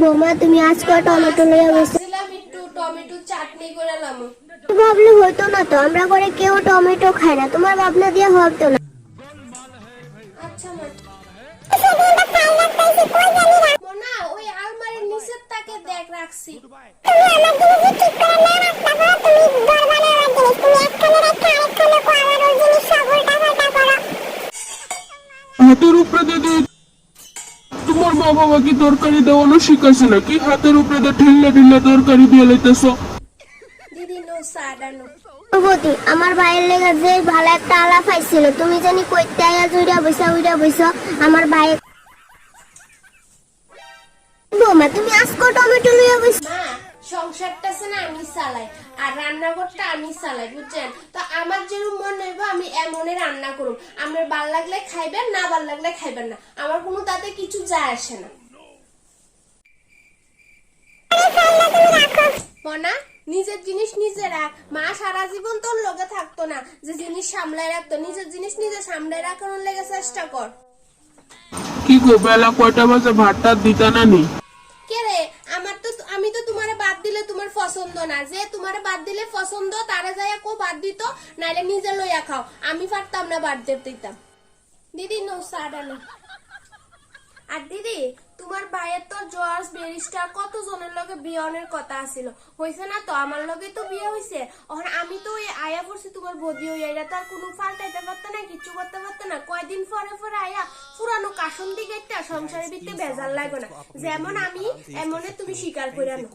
বৌমা তুমি আজকে টমেটো লইয়া বসে ভাবছিলাম একটু টমেটো চাটনি করে লামু। ভাবলে হইতো না তো, আমরা করে কেউ টমেটো খায় না, তোমার ভাবনা দিয়ে হতো না। আচ্ছা মা। মোনা ওই আলমারির নিচের তাকে দেখ রাখছি। হাতের উপরে দিদি তোমার মা বাবা কি তরকারি দেওয়ানো শিখাইছে নাকি? হাতের উপরে দিয়ে ঠেললে ঠেললে তরকারি দিয়ে লাইতেছ। দিদি নো সাডানো। প্রভুতি আমার ভাইয়ের লেগে যে ভালো একটা আলাপ পাইছিল, তুমি জানি কইতে আয়া উইরা বইসা আমার ভাই। বৌমা তুমি আজকে টমেটো লইয়া বইস। মা সংসারটা আছে না আমি চালাই, আর রান্নাঘরটা আমি চালাই, বুঝছেন? তো আমার যেরকম মনে হইব আমি এমনই রান্না করব। আমার ভাল লাগলে খাইবেন, না ভাল লাগলে খাইবেন না, আমার কোনো তাতে কিছু যায় আসে না। মনা নিজের জিনিস নিজে রাখ। মা সারা জীবন তোর লগে থাকতো না যে জিনিস সামলায় রাখতো, নিজের জিনিস নিজে সামলায় রাখানোর লেগে চেষ্টা কর। কি গো বেলা কয়টা বাজে? ভাতটা দিতা না নি? কে রে? আমি তো তোমারে বাদ দিলে তোমার পছন্দ না, যে তোমারে বাদ দিলে পছন্দ তারা যায় কো বাদ দিত, নাইলে নিজে লইয়া খাও। আমি পারতাম না বাদ দিতাম। দিদি নো সাডানো। আর দিদি তোমার ভাইয়ের তো জর্জ ব্যারিস্টার কত জনের লগে বিয়ানের কথা আছিল, হইছে না তো? আমার লগে তো বিয়ে হইছে। এখন আমি তো ওই আয়া পড়ছি তোমার বদি হইয়া, এটা তার কোনো পাল্টাইতে পারতো না, কিচ্ছু করতে পারতো না। কয়দিন পরে পরে আয়া পুরানো কাসন দিকে একটা সংসারের ভিতরে বেজাল লাগবে না, যেমন আমি এমনে তুমি স্বীকার করে আনো।